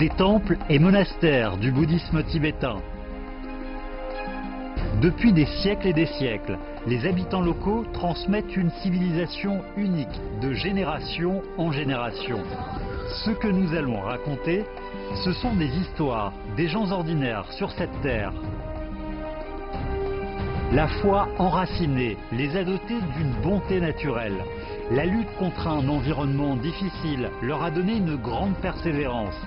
des temples et monastères du bouddhisme tibétain. Depuis des siècles et des siècles, les habitants locaux transmettent une civilisation unique de génération en génération. Ce que nous allons raconter, ce sont des histoires des gens ordinaires sur cette terre. La foi enracinée les a dotés d'une bonté naturelle. La lutte contre un environnement difficile leur a donné une grande persévérance.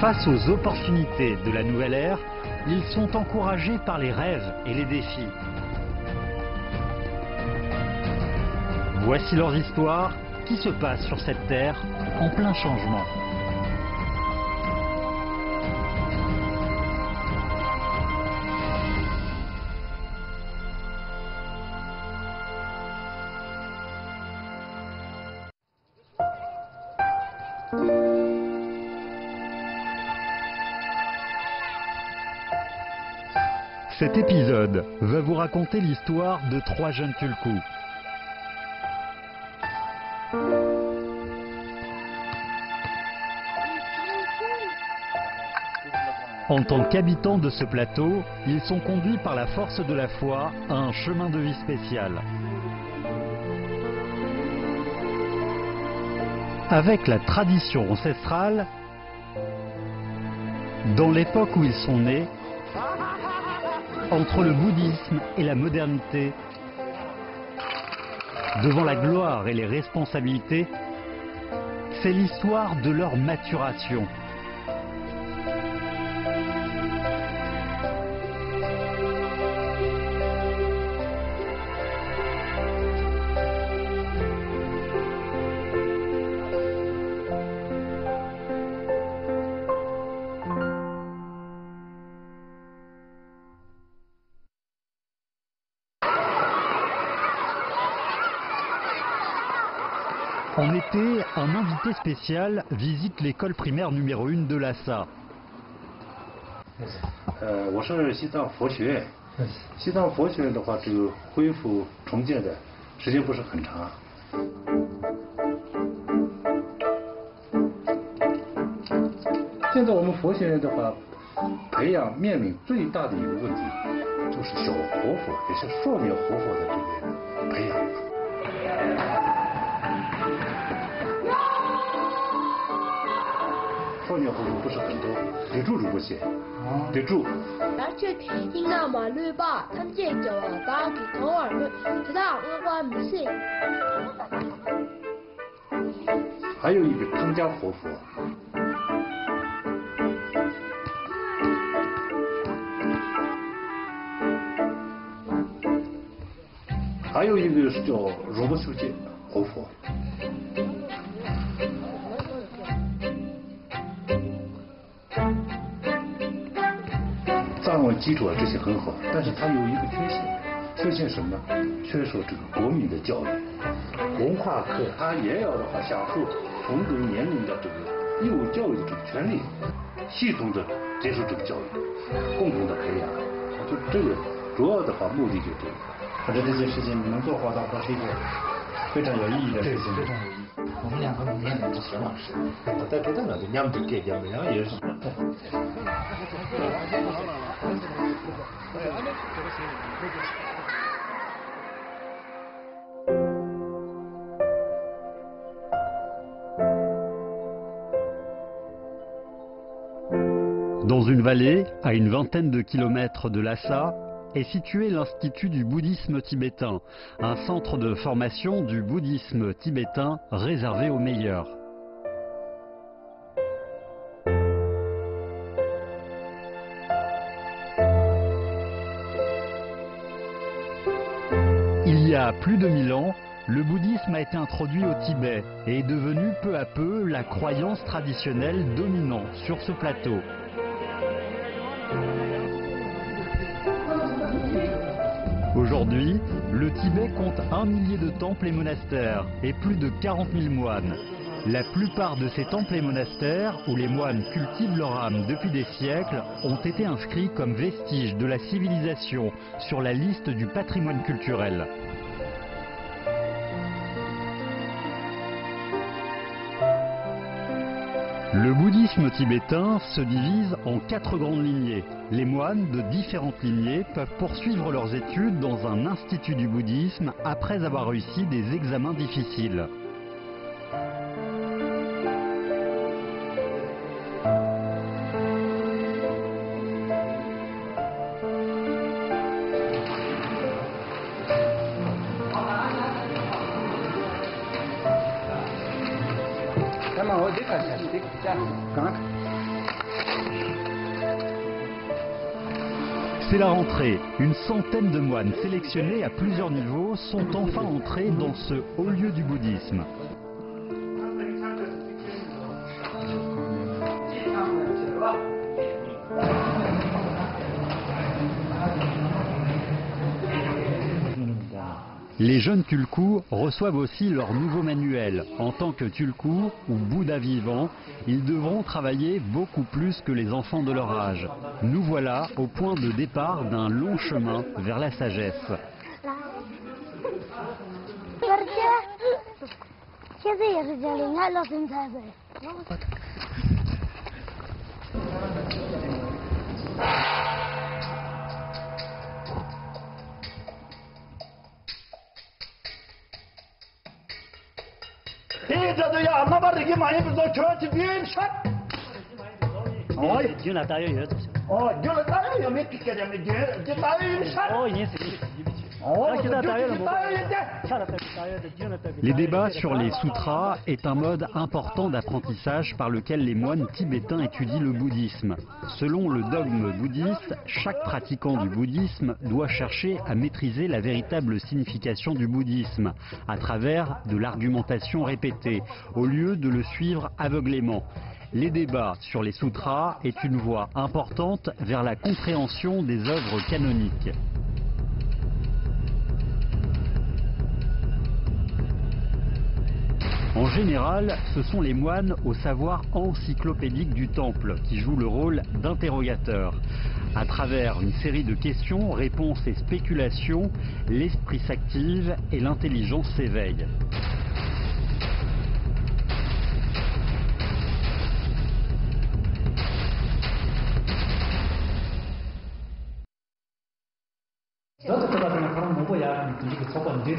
Face aux opportunités de la nouvelle ère, ils sont encouragés par les rêves et les défis. Voici leurs histoires qui se passent sur cette terre en plein changement. Cet épisode va vous raconter l'histoire de 3 jeunes Tulkus. En tant qu'habitants de ce plateau, ils sont conduits par la force de la foi à un chemin de vie spécial. Avec la tradition ancestrale, dans l'époque où ils sont nés, entre le bouddhisme et la modernité, devant la gloire et les responsabilités, c'est l'histoire de leur maturation. En été, un invité spécial visite l'école primaire numéro 1 de Lhasa. 我是西藏佛学院。西藏佛学院的话，这个恢复重建的时间不是很长。现在我们佛学院的话，培养面临最大的一个问题，就是小活佛，也是少年活佛的这个培养。 少年活佛不是很多，得住不行，得住。Läksyt hinaamaan lyypaa, hän tiedätkö taakin tuolla, sitä on vain misi. 还有一个康家活佛，还有一个是叫如不修戒活佛。 藏文基础啊这些很好，但是它有一个缺陷，缺陷什么呢？缺少这个国民的教育，文化课它也要的话享受同等年龄的这个义务教育的这个权利，系统的接受这个教育，共同的培养，就这个主要的话目的就这个。我觉得这件事情能做好的话是一个非常有意义的事情。非常有意义。我们两个每天都是学老师，在这呢就两不给两不两也是。 Dans une vallée, à une vingtaine de kilomètres de Lhasa, est situé l'Institut du bouddhisme tibétain, un centre de formation du bouddhisme tibétain réservé aux meilleurs. Il y a plus de 1000 ans, le bouddhisme a été introduit au Tibet et est devenu peu à peu la croyance traditionnelle dominante sur ce plateau. Aujourd'hui, le Tibet compte 1 millier de temples et monastères et plus de 40 000 moines. La plupart de ces temples et monastères, où les moines cultivent leur âme depuis des siècles, ont été inscrits comme vestiges de la civilisation sur la liste du patrimoine culturel. Le bouddhisme tibétain se divise en 4 grandes lignées. Les moines de différentes lignées peuvent poursuivre leurs études dans un institut du bouddhisme après avoir réussi des examens difficiles. C'est la rentrée. Une centaine de moines sélectionnés à plusieurs niveaux sont enfin entrés dans ce haut lieu du bouddhisme. Les jeunes tulkus reçoivent aussi leur nouveau manuel. En tant que tulku ou Bouddha vivant, ils devront travailler beaucoup plus que les enfants de leur âge. Nous voilà au point de départ d'un long chemin vers la sagesse. Les débats sur les sutras est un mode important d'apprentissage par lequel les moines tibétains étudient le bouddhisme. Selon le dogme bouddhiste, chaque pratiquant du bouddhisme doit chercher à maîtriser la véritable signification du bouddhisme à travers de l'argumentation répétée, au lieu de le suivre aveuglément. Les débats sur les sutras est une voie importante vers la compréhension des œuvres canoniques. En général, ce sont les moines au savoir encyclopédique du temple qui jouent le rôle d'interrogateurs. À travers une série de questions, réponses et spéculations, l'esprit s'active et l'intelligence s'éveille.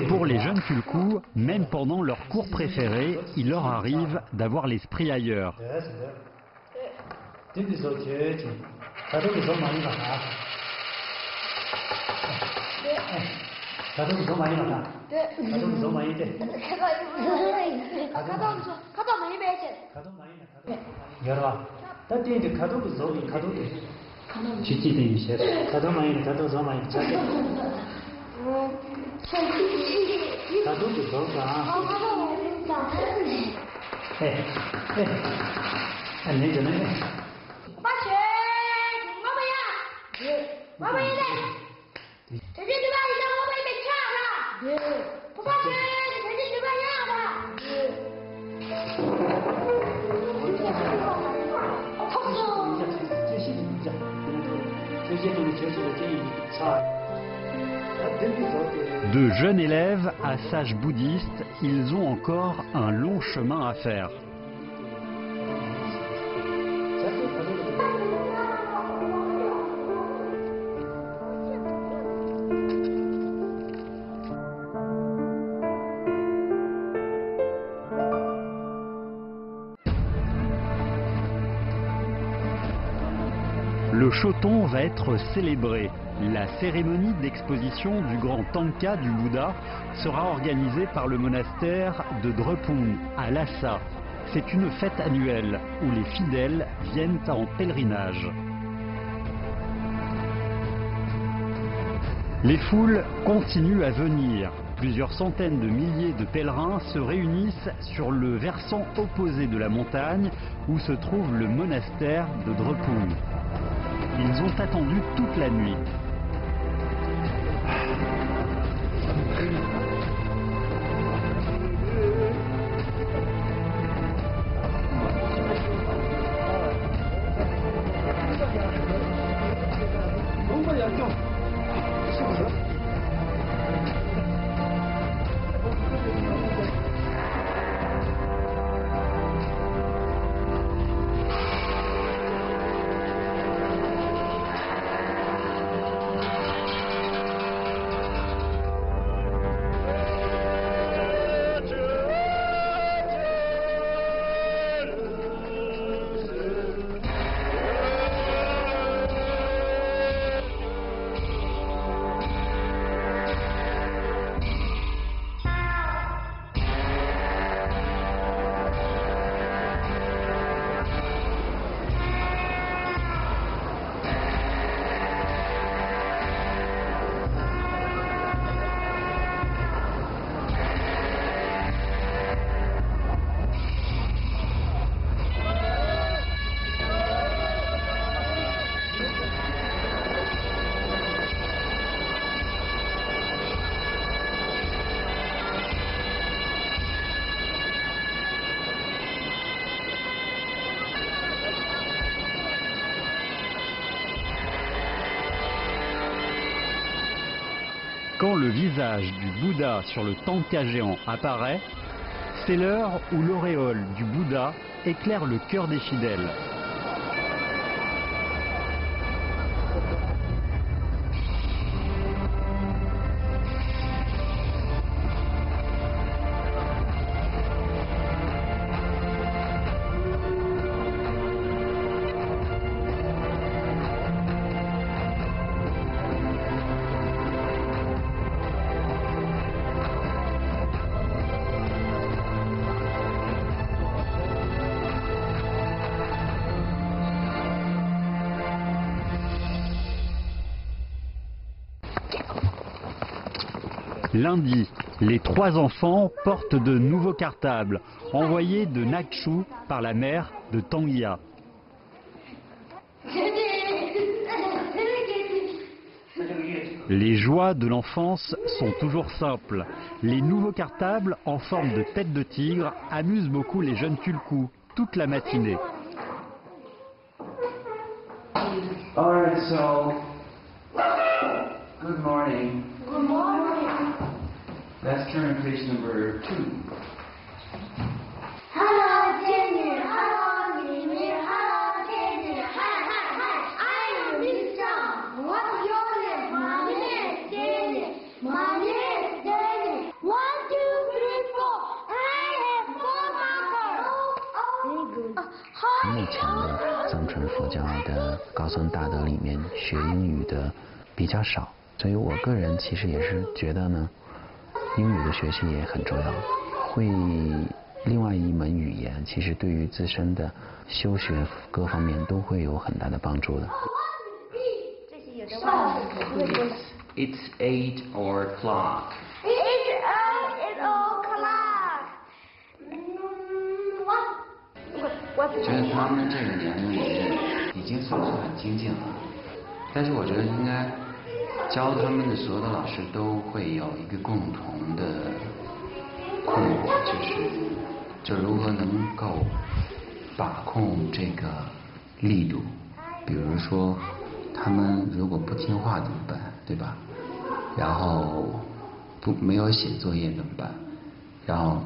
Pour les jeunes tulkus, même pendant leurs cours préférés, il leur arrive d'avoir l'esprit ailleurs. De jeunes élèves à sages bouddhistes, ils ont encore un long chemin à faire. Le Shoton va être célébré. La cérémonie d'exposition du grand Tanka du Bouddha sera organisée par le monastère de Drepung à Lhasa. C'est une fête annuelle où les fidèles viennent en pèlerinage. Les foules continuent à venir. Plusieurs centaines de milliers de pèlerins se réunissent sur le versant opposé de la montagne où se trouve le monastère de Drepung. Ils ont attendu toute la nuit. Quand le visage du Bouddha sur le tanka géant apparaît, c'est l'heure où l'auréole du Bouddha éclaire le cœur des fidèles. Lundi, les 3 enfants portent de nouveaux cartables, envoyés de Nakshu par la mère de Tanguia. Les joies de l'enfance sont toujours simples. Les nouveaux cartables en forme de tête de tigre amusent beaucoup les jeunes Tulku toute la matinée. Alright, so good morning. Good morning. Let's turn to page number 2. Hello, Jenny. Hello, Mimi. Hello, Jenny. Hi, hi, hi. I'm Lisa. What's your name? My name is Jenny. My name is Jenny. 1, 2, 3, 4. I have 4 markers. Very good. 目前的藏传佛教的高僧大德里面，学英语的比较少，所以我个人其实也是觉得呢，英语的学习也很重要。会另外一门语言，其实对于自身的修学各方面都会有很大的帮助的。It's 8 o'clock. It's 8 o'clock. 觉得他们这个年龄里面已经算是很精进了，但是我觉得应该教他们的所有的老师都会有一个共同的困惑，就如何能够把控这个力度。比如说他们如果不听话怎么办，对吧？然后没有写作业怎么办？然后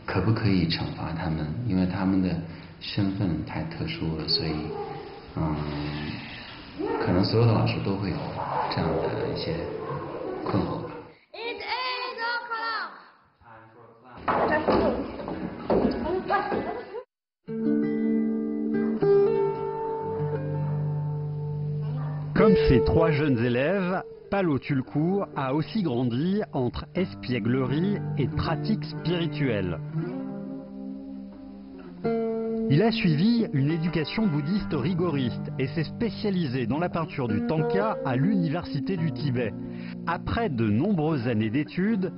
可不可以惩罚他们？因为他们的身份太特殊了，所以可能所有的老师都会有这样的一些困惑吧。It's 8 o'clock. Comme ses 3 jeunes élèves, Palo Tulku a aussi grandi entre espièglerie et pratique spirituelle. Il a suivi une éducation bouddhiste rigoriste et s'est spécialisé dans la peinture du tanka à l'université du Tibet. Après de nombreuses années d'études,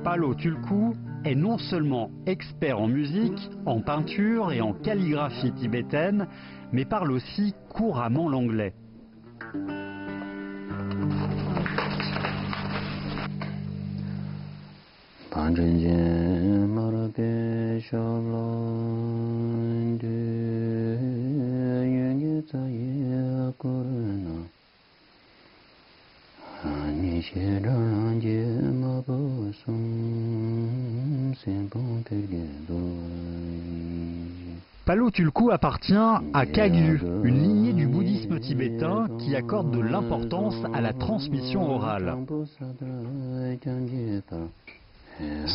Palo Tulku est non seulement expert en musique, en peinture et en calligraphie tibétaine, mais parle aussi couramment l'anglais. Palo Tulku appartient à Kagyu, une lignée du bouddhisme tibétain qui accorde de l'importance à la transmission orale.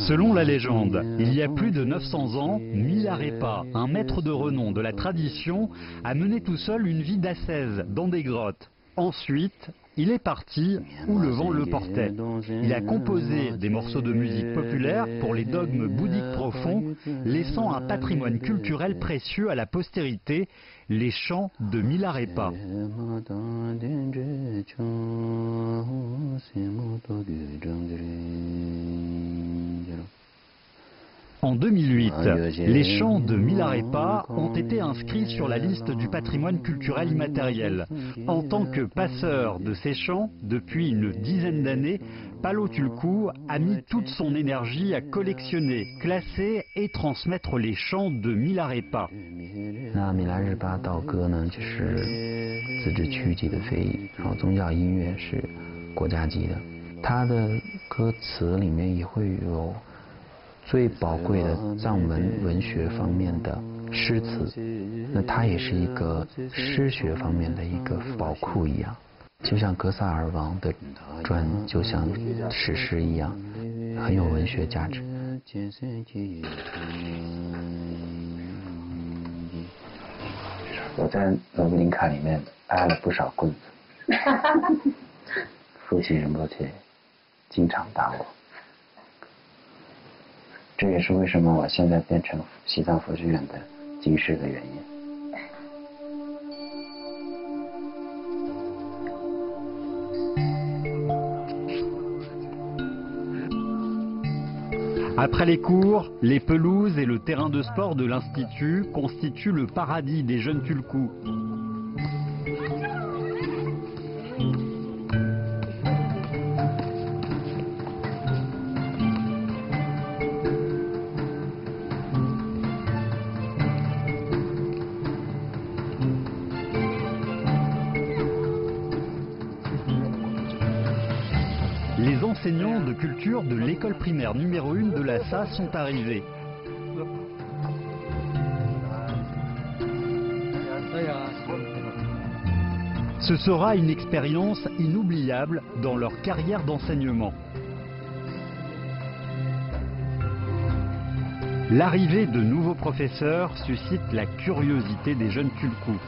Selon la légende, il y a plus de 900 ans, Milarepa, un maître de renom de la tradition, a mené tout seul une vie d'ascèse dans des grottes. Ensuite, il est parti où le vent le portait. Il a composé des morceaux de musique populaire pour les dogmes bouddhiques profonds, laissant un patrimoine culturel précieux à la postérité, les chants de Milarepa. En 2008, les chants de Milarepa ont été inscrits sur la liste du patrimoine culturel immatériel. En tant que passeur de ces chants, depuis une dizaine d'années, Palo Tulku a mis toute son énergie à collectionner, classer et transmettre les chants de Milarepa. 那米拉日巴道歌呢，就是自治区级的非遗，然后宗教音乐是国家级的。他的歌词里面也会有最宝贵的藏文学方面的诗词，那它也是一个诗学方面的一个宝库一样，就像格萨尔王的传，就像史诗一样，很有文学价值。我在罗布林卡里面挨了不少棍子，父亲仁波切经常打我，这也是为什么我现在变成西藏佛学院的经师的原因。Après les cours, les pelouses et le terrain de sport de l'Institut constituent le paradis des jeunes Tulkus. Les enseignants de culture de l'école primaire numéro 1 de Lhasa sont arrivés. Ce sera une expérience inoubliable dans leur carrière d'enseignement. L'arrivée de nouveaux professeurs suscite la curiosité des jeunes Tulkus.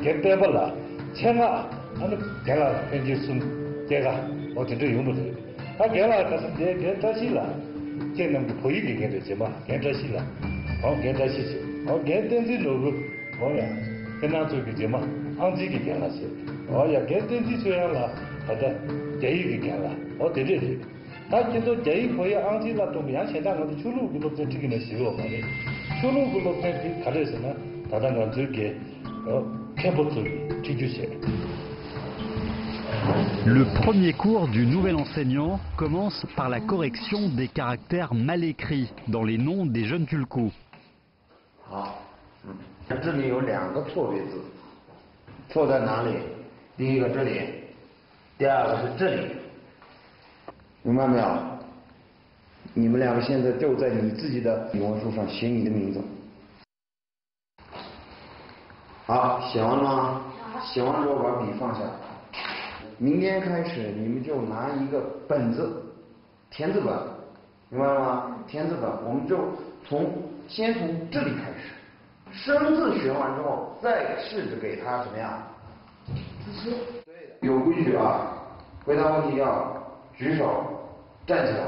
개빼발라 채가 아니 개라 왠지 숨 개가 어떻게 용도 돼. 아 개라 가서 개 다시라. 걔는 그 보이게 개되지만 개 다시라. 개 다시지. 개된지 로고 뭐야. 걔나 저기지만 안지기 개라시. 야 개된지 줘야라. 하다 대이기 개라. 어디지? 다기도 대이 보여 안지라 또 미안 세상으로 출루 그룹 되기는 싫어 말이. 출루 그룹 되기 가려서나 다단간 저게 Le premier cours du nouvel enseignant commence par la correction des caractères mal écrits dans les noms des jeunes Tulkus. 这里有两个错别字，错在哪里？第一个这里，第二个是这里，明白没有？你们两个现在就在你自己的语文书上写你的名字。好，写完了吗？写完之后把笔放下。明天开始你们就拿一个本子，填字本，明白了吗？填字本，我们就先从这里开始，生字学完之后，再试着给他怎么样？对的，有规矩啊！回答问题要举手站起来，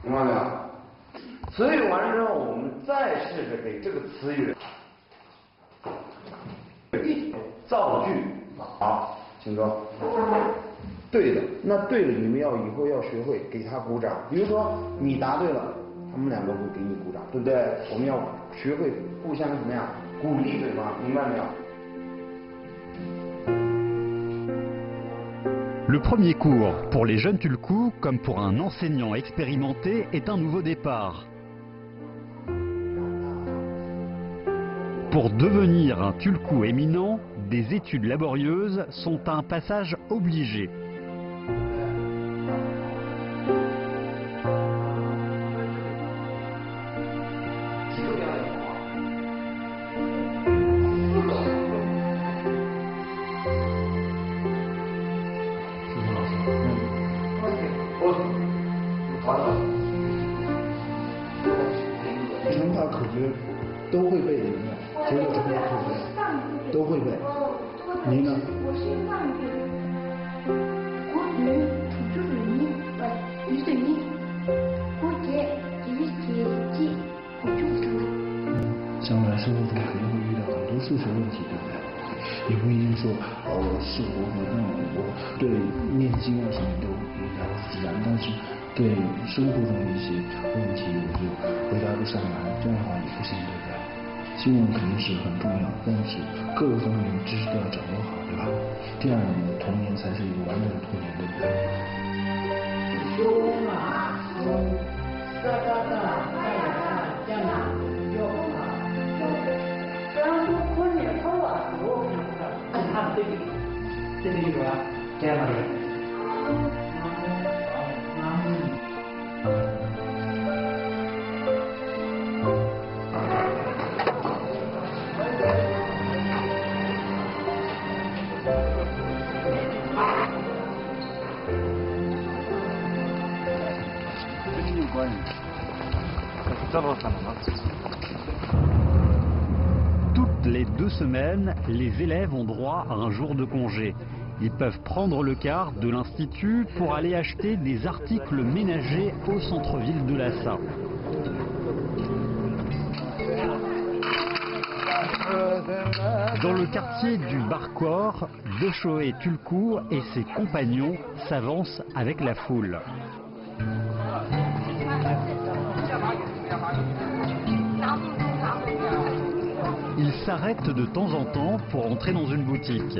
明白没有？词语完之后，我们再试着给这个词语造句。好，请说。对的，那对了，你们以后要学会给他鼓掌。比如说你答对了，他们两个会给你鼓掌，对不对？我们要学会互相怎么样鼓励对方，明白没有Le premier cours pour les jeunes Tulkus, comme pour un enseignant expérimenté, est un nouveau départ. Pour devenir un Tulku éminent, des études laborieuses sont un passage obligé. Toutes les 2 semaines, les élèves ont droit à un jour de congé. Ils peuvent prendre le car de l'Institut pour aller acheter des articles ménagers au centre-ville de Lhassa. Dans le quartier du Barkor, Doshoé Tulku et ses compagnons s'avancent avec la foule. Ils s'arrêtent de temps en temps pour entrer dans une boutique.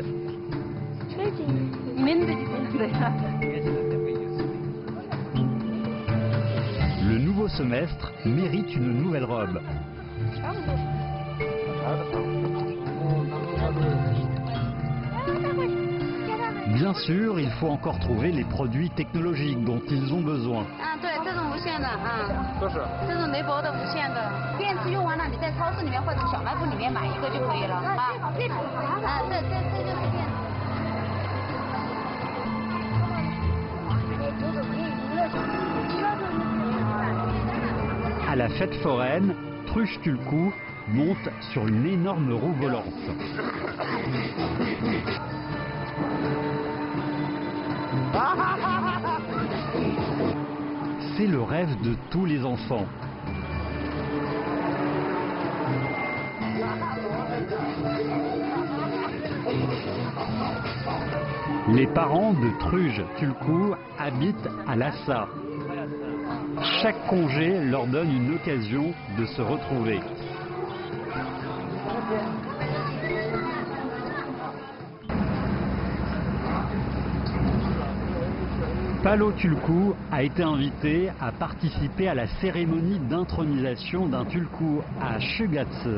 Le nouveau semestre mérite une nouvelle robe. Bien sûr, il faut encore trouver les produits technologiques dont ils ont besoin. À la fête foraine, Trush Tulku monte sur une énorme roue volante. C'est le rêve de tous les enfants. Les parents de Truj Tulku habitent à Lhassa. Chaque congé leur donne une occasion de se retrouver. Palo Tulku a été invité à participer à la cérémonie d'intronisation d'un Tulku à Shugatse.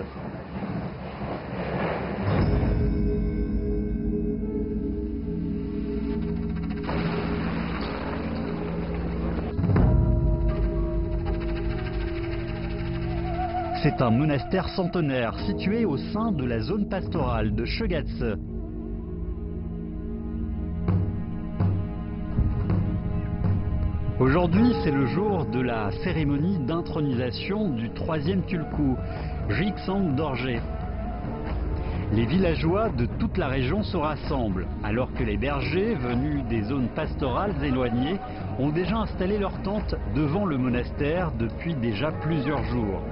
C'est un monastère centenaire situé au sein de la zone pastorale de Shugatse. Aujourd'hui, c'est le jour de la cérémonie d'intronisation du 3e Tulku, Jigsan Dorje. Les villageois de toute la région se rassemblent, alors que les bergers, venus des zones pastorales éloignées, ont déjà installé leurs tentes devant le monastère depuis déjà plusieurs jours.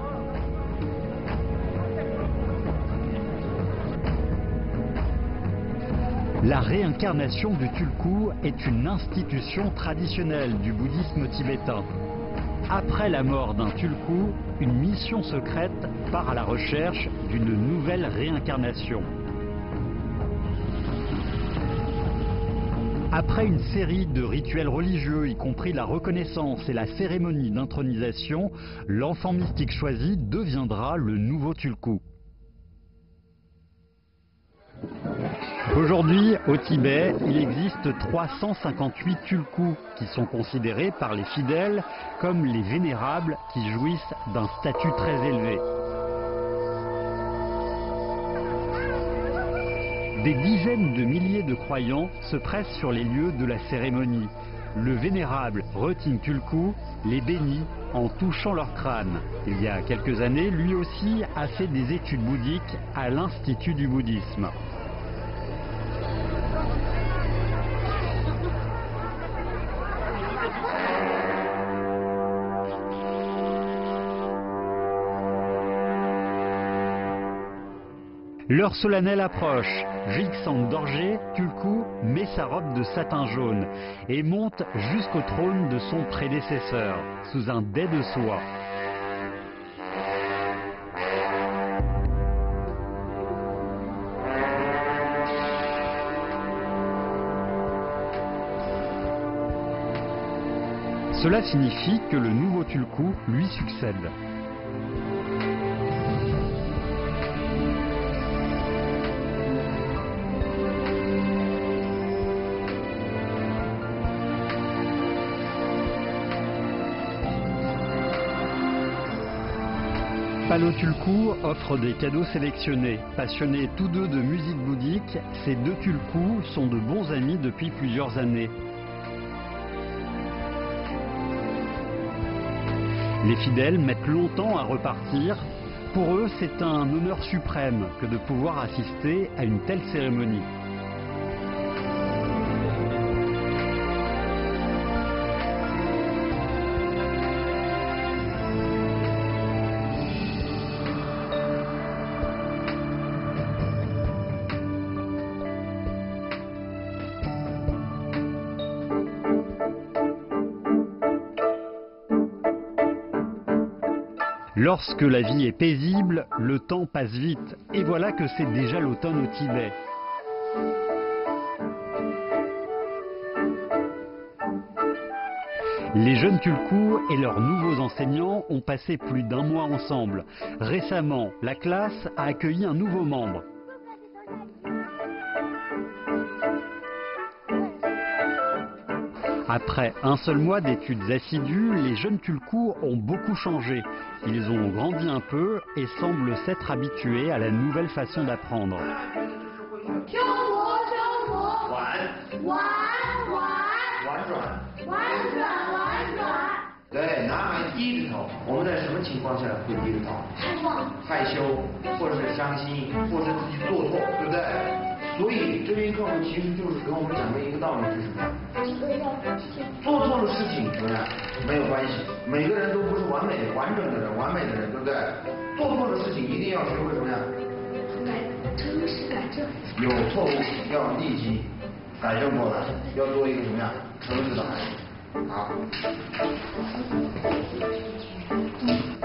La réincarnation du Tulku est une institution traditionnelle du bouddhisme tibétain. Après la mort d'un Tulku, une mission secrète part à la recherche d'une nouvelle réincarnation. Après une série de rituels religieux, y compris la reconnaissance et la cérémonie d'intronisation, l'enfant mystique choisi deviendra le nouveau Tulku. Aujourd'hui, au Tibet, il existe 358 Tulkus qui sont considérés par les fidèles comme les vénérables qui jouissent d'un statut très élevé. Des dizaines de milliers de croyants se pressent sur les lieux de la cérémonie. Le vénérable Röting Tulku les bénit en touchant leur crâne. Il y a quelques années, lui aussi a fait des études bouddhiques à l'Institut du bouddhisme. L'heure solennelle approche. Jigsan Dorje Tulku met sa robe de satin jaune et monte jusqu'au trône de son prédécesseur, sous un dais de soie. Cela signifie que le nouveau Tulku lui succède. Palo Tulku offre des cadeaux sélectionnés. Passionnés tous deux de musique bouddhique, ces deux Tulku sont de bons amis depuis plusieurs années. Les fidèles mettent longtemps à repartir. Pour eux, c'est un honneur suprême que de pouvoir assister à une telle cérémonie. Lorsque la vie est paisible, le temps passe vite. Et voilà que c'est déjà l'automne au Tibet. Les jeunes Tulku et leurs nouveaux enseignants ont passé plus d'un mois ensemble. Récemment, la classe a accueilli un nouveau membre. Après un seul mois d'études assidues, les jeunes Tulku ont beaucoup changé. Ils ont grandi un peu et semblent s'être habitués à la nouvelle façon d'apprendre.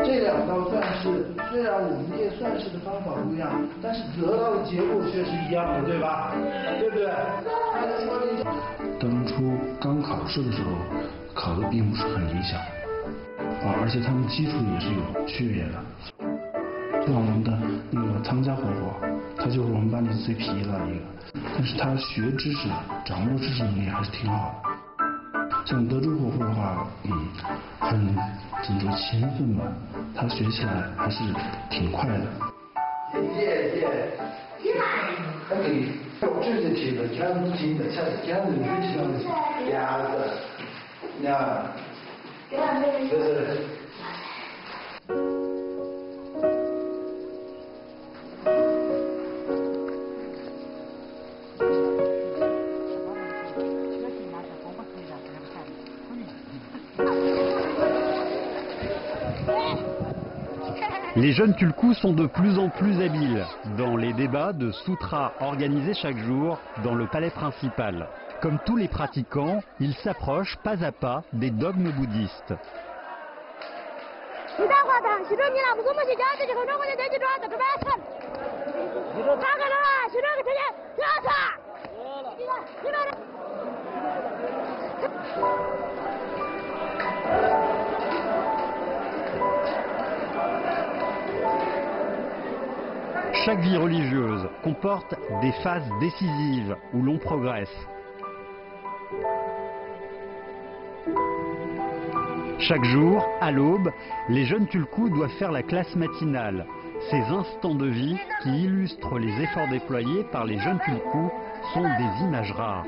这两道算式虽然我们列算式的方法不一样，但是得到的结果却是一样的，对吧？对不对？当初刚考试的时候，考的并不是很理想，而且他们基础也是有区别的。像我们的那个汤家火火，他就是我们班里最皮的一个，但是他学知识、掌握知识能力还是挺好的。像德州火火的话，很怎么说勤奋吧，他学起来还是挺快的。谢谢。那你这些题的全是金的，全是你去讲的鸭子，呀，这是。Les jeunes Tulku sont de plus en plus habiles dans les débats de sutras organisés chaque jour dans le palais principal. Comme tous les pratiquants, ils s'approchent pas à pas des dogmes bouddhistes. Chaque vie religieuse comporte des phases décisives où l'on progresse. Chaque jour, à l'aube, les jeunes Tulku doivent faire la classe matinale. Ces instants de vie qui illustrent les efforts déployés par les jeunes Tulku sont des images rares.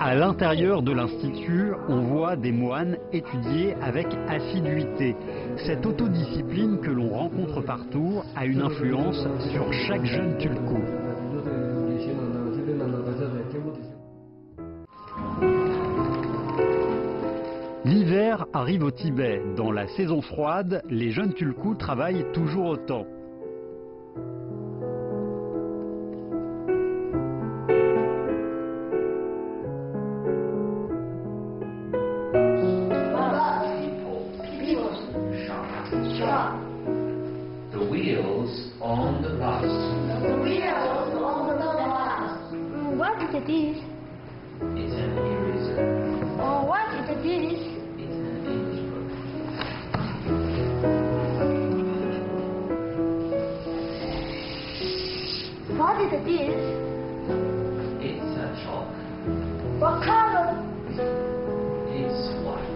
À l'intérieur de l'Institut, on voit des moines étudier avec assiduité. Cette autodiscipline que l'on rencontre partout a une influence sur chaque jeune Tulku. L'hiver arrive au Tibet. Dans la saison froide, les jeunes Tulku travaillent toujours autant. The wheels What is this? It's an eraser. Oh, what is this? It's an English book. What is this? It's a chalk. What color? It's white.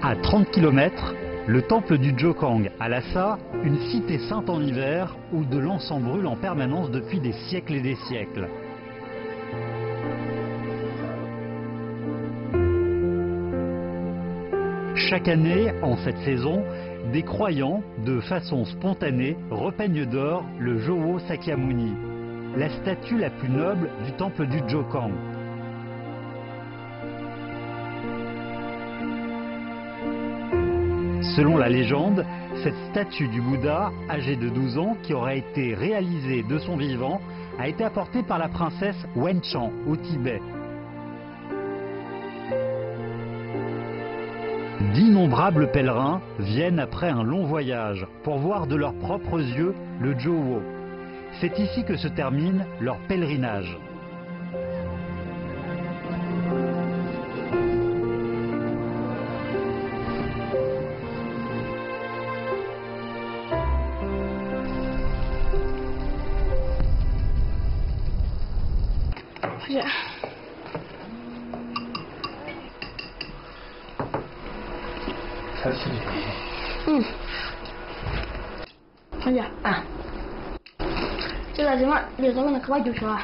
À 30 km, le temple du Jokang à Lhasa, une cité sainte en hiver où de l'encens brûle en permanence depuis des siècles et des siècles. Chaque année, en cette saison, des croyants, de façon spontanée, repeignent d'or le Jowo Sakyamuni, la statue la plus noble du temple du Jokang. Selon la légende, cette statue du Bouddha, âgée de 12 ans, qui aurait été réalisée de son vivant, a été apportée par la princesse Wenchan au Tibet. D'innombrables pèlerins viennent après un long voyage pour voir de leurs propres yeux le Jowo. C'est ici que se termine leur pèlerinage.同学啊，这个地方离咱们的可就去了，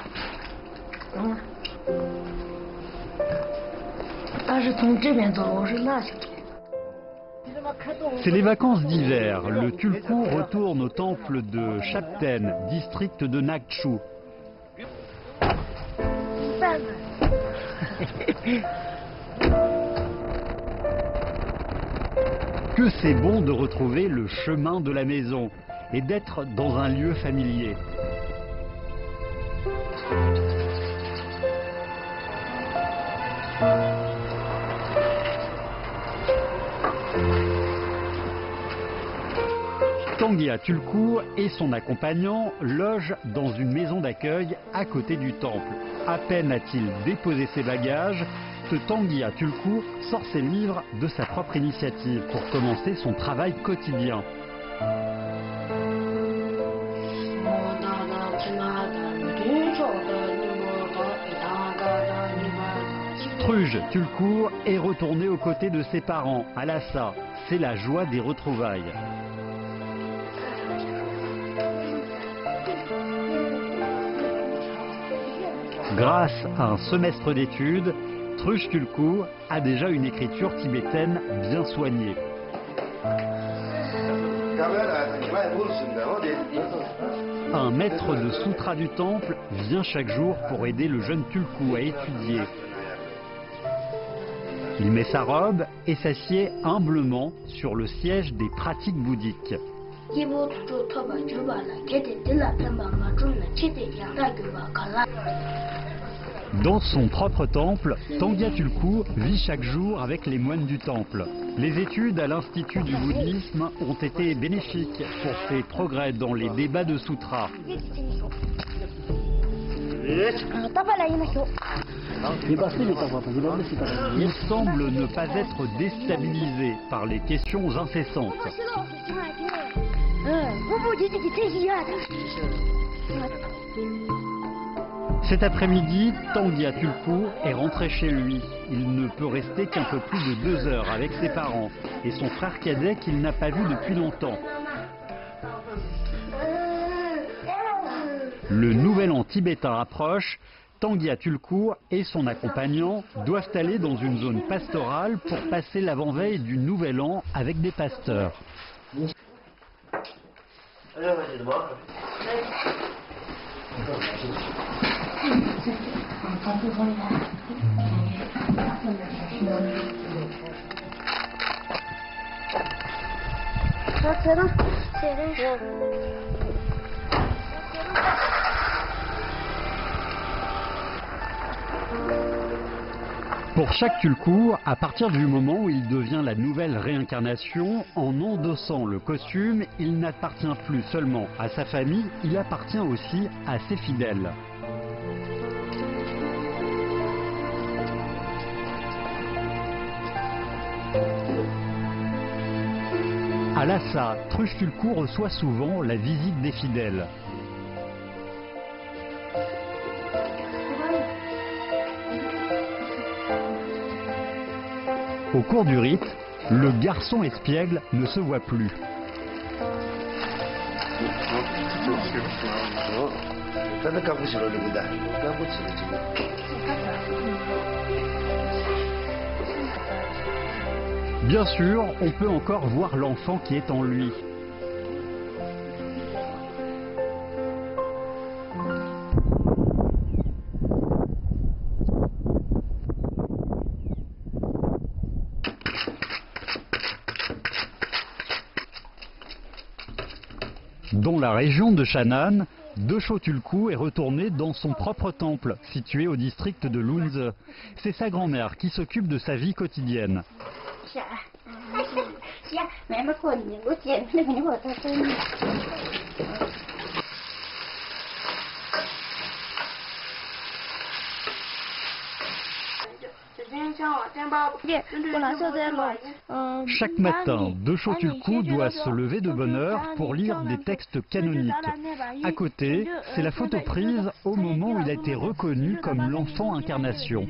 但是从这边走我是那去。C'est les vacances d'hiver. Le Tulku retourne au temple de Shapten, district de Nagchu. Que c'est bon de retrouver le chemin de la maison et d'être dans un lieu familier. Tangia Tulku et son accompagnant logent dans une maison d'accueil à côté du temple. À peine a-t-il déposé ses bagages que Tangia Tulku sort ses livres de sa propre initiative pour commencer son travail quotidien. Truj Tulku est retourné aux côtés de ses parents à Lhasa. C'est la joie des retrouvailles. Grâce à un semestre d'études, Truj Tulku a déjà une écriture tibétaine bien soignée. Un maître de sutra du temple vient chaque jour pour aider le jeune Tulku à étudier. Il met sa robe et s'assied humblement sur le siège des pratiques bouddhiques. Dans son propre temple, Tangia Tulku vit chaque jour avec les moines du temple. Les études à l'Institut du bouddhisme ont été bénéfiques pour ses progrès dans les débats de sutras. Il semble ne pas être déstabilisé par les questions incessantes. Cet après-midi, Tangia Tulku est rentré chez lui. Il ne peut rester qu'un peu plus de 2 heures avec ses parents et son frère cadet qu'il n'a pas vu depuis longtemps. Le nouvel an tibétain approche. Tangia Tulku et son accompagnant doivent aller dans une zone pastorale pour passer l'avant-veille du nouvel an avec des pasteurs. Pour chaque tulku, à partir du moment où il devient la nouvelle réincarnation, en endossant le costume, il n'appartient plus seulement à sa famille, il appartient aussi à ses fidèles. À Lhasa, Trush Tulku reçoit souvent la visite des fidèles. Au cours du rite, le garçon espiègle ne se voit plus. Bien sûr, on peut encore voir l'enfant qui est en lui. Dans la région de Shannan, Dosho Tulku est retourné dans son propre temple, situé au district de Lunze. C'est sa grand-mère qui s'occupe de sa vie quotidienne. Chaque matin, Dosho Tulku doit se lever de bonne heure pour lire des textes canoniques. À côté, c'est la photo prise au moment où il a été reconnu comme l'enfant incarnation.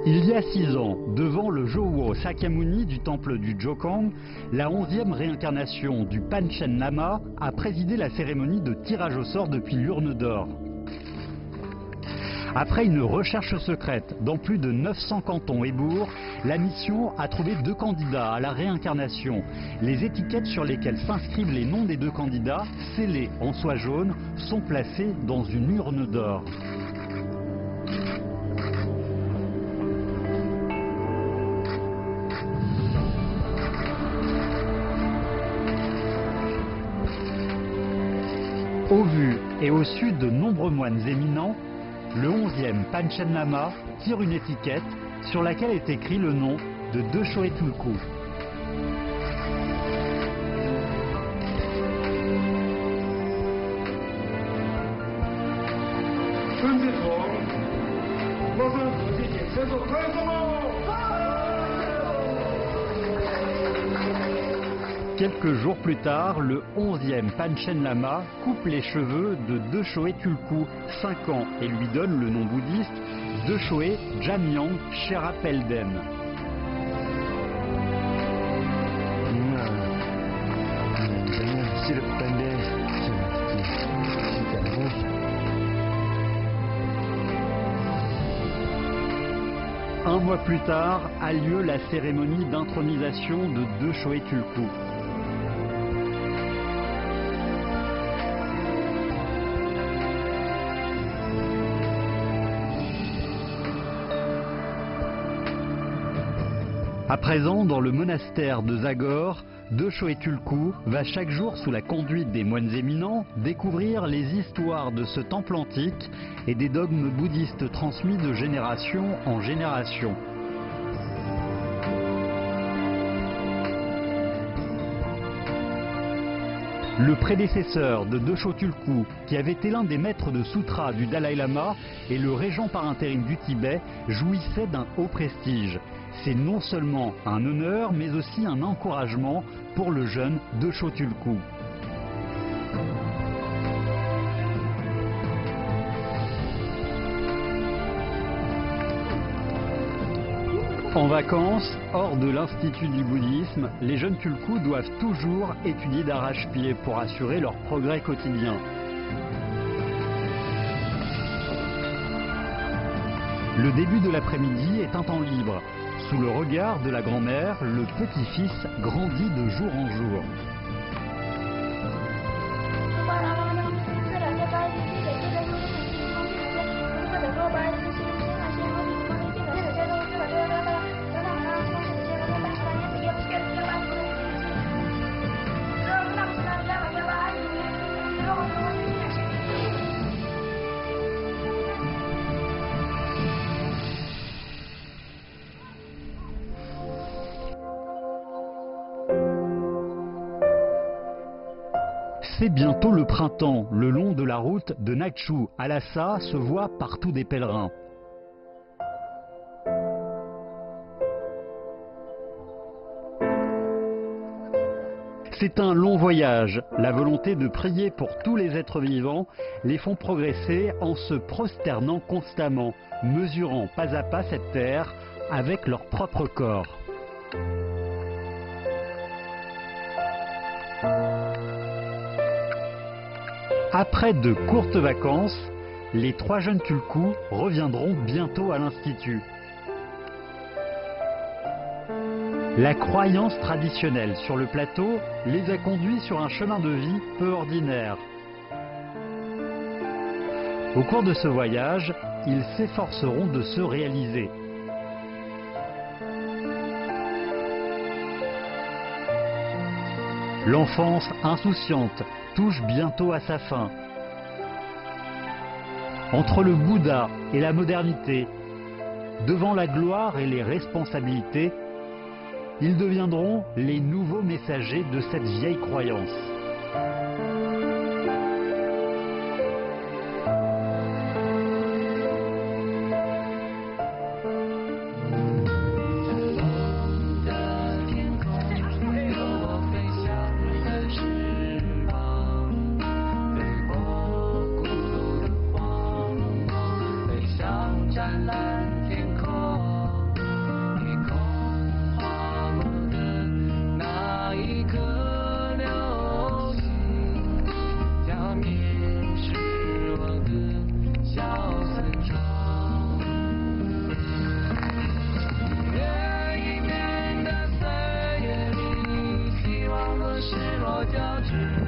Il y a 6 ans, devant le Jowo Sakyamuni du temple du Jokang, la 11e réincarnation du Panchen Lama a présidé la cérémonie de tirage au sort depuis l'urne d'or. Après une recherche secrète dans plus de 900 cantons et bourgs, la mission a trouvé 2 candidats à la réincarnation. Les étiquettes sur lesquelles s'inscrivent les noms des 2 candidats, scellés en soie jaune, sont placées dans une urne d'or. Au vu et au su de nombreux moines éminents, le 11e Panchen Lama tire une étiquette sur laquelle est écrit le nom de Dosho Tulku. Quelques jours plus tard, le 11e Panchen Lama coupe les cheveux de Dosho Tulku, 5 ans, et lui donne le nom bouddhiste Dosho Jamyang Sherpa Pelden. Un mois plus tard a lieu la cérémonie d'intronisation de Dosho Tulku. À présent, dans le monastère de Zagor, Dosho Tulku va chaque jour, sous la conduite des moines éminents, découvrir les histoires de ce temple antique et des dogmes bouddhistes transmis de génération en génération. Le prédécesseur de Dosho Tulku, qui avait été l'un des maîtres de sutra du Dalai Lama et le régent par intérim du Tibet, jouissait d'un haut prestige. C'est non seulement un honneur, mais aussi un encouragement pour le jeune Dosho Tulku. En vacances, hors de l'Institut du bouddhisme, les jeunes Tulku doivent toujours étudier d'arrache-pied pour assurer leur progrès quotidien. Le début de l'après-midi est un temps libre. Sous le regard de la grand-mère, le petit-fils grandit de jour en jour. C'est bientôt le printemps. Le long de la route de Nachu à Lhasa se voient partout des pèlerins. C'est un long voyage. La volonté de prier pour tous les êtres vivants les font progresser en se prosternant constamment, mesurant pas à pas cette terre avec leur propre corps. Après de courtes vacances, les 3 jeunes Tulku reviendront bientôt à l'Institut. La croyance traditionnelle sur le plateau les a conduits sur un chemin de vie peu ordinaire. Au cours de ce voyage, ils s'efforceront de se réaliser. L'enfance insouciante touche bientôt à sa fin. Entre le Bouddha et la modernité, devant la gloire et les responsabilités, ils deviendront les nouveaux messagers de cette vieille croyance.失落交织。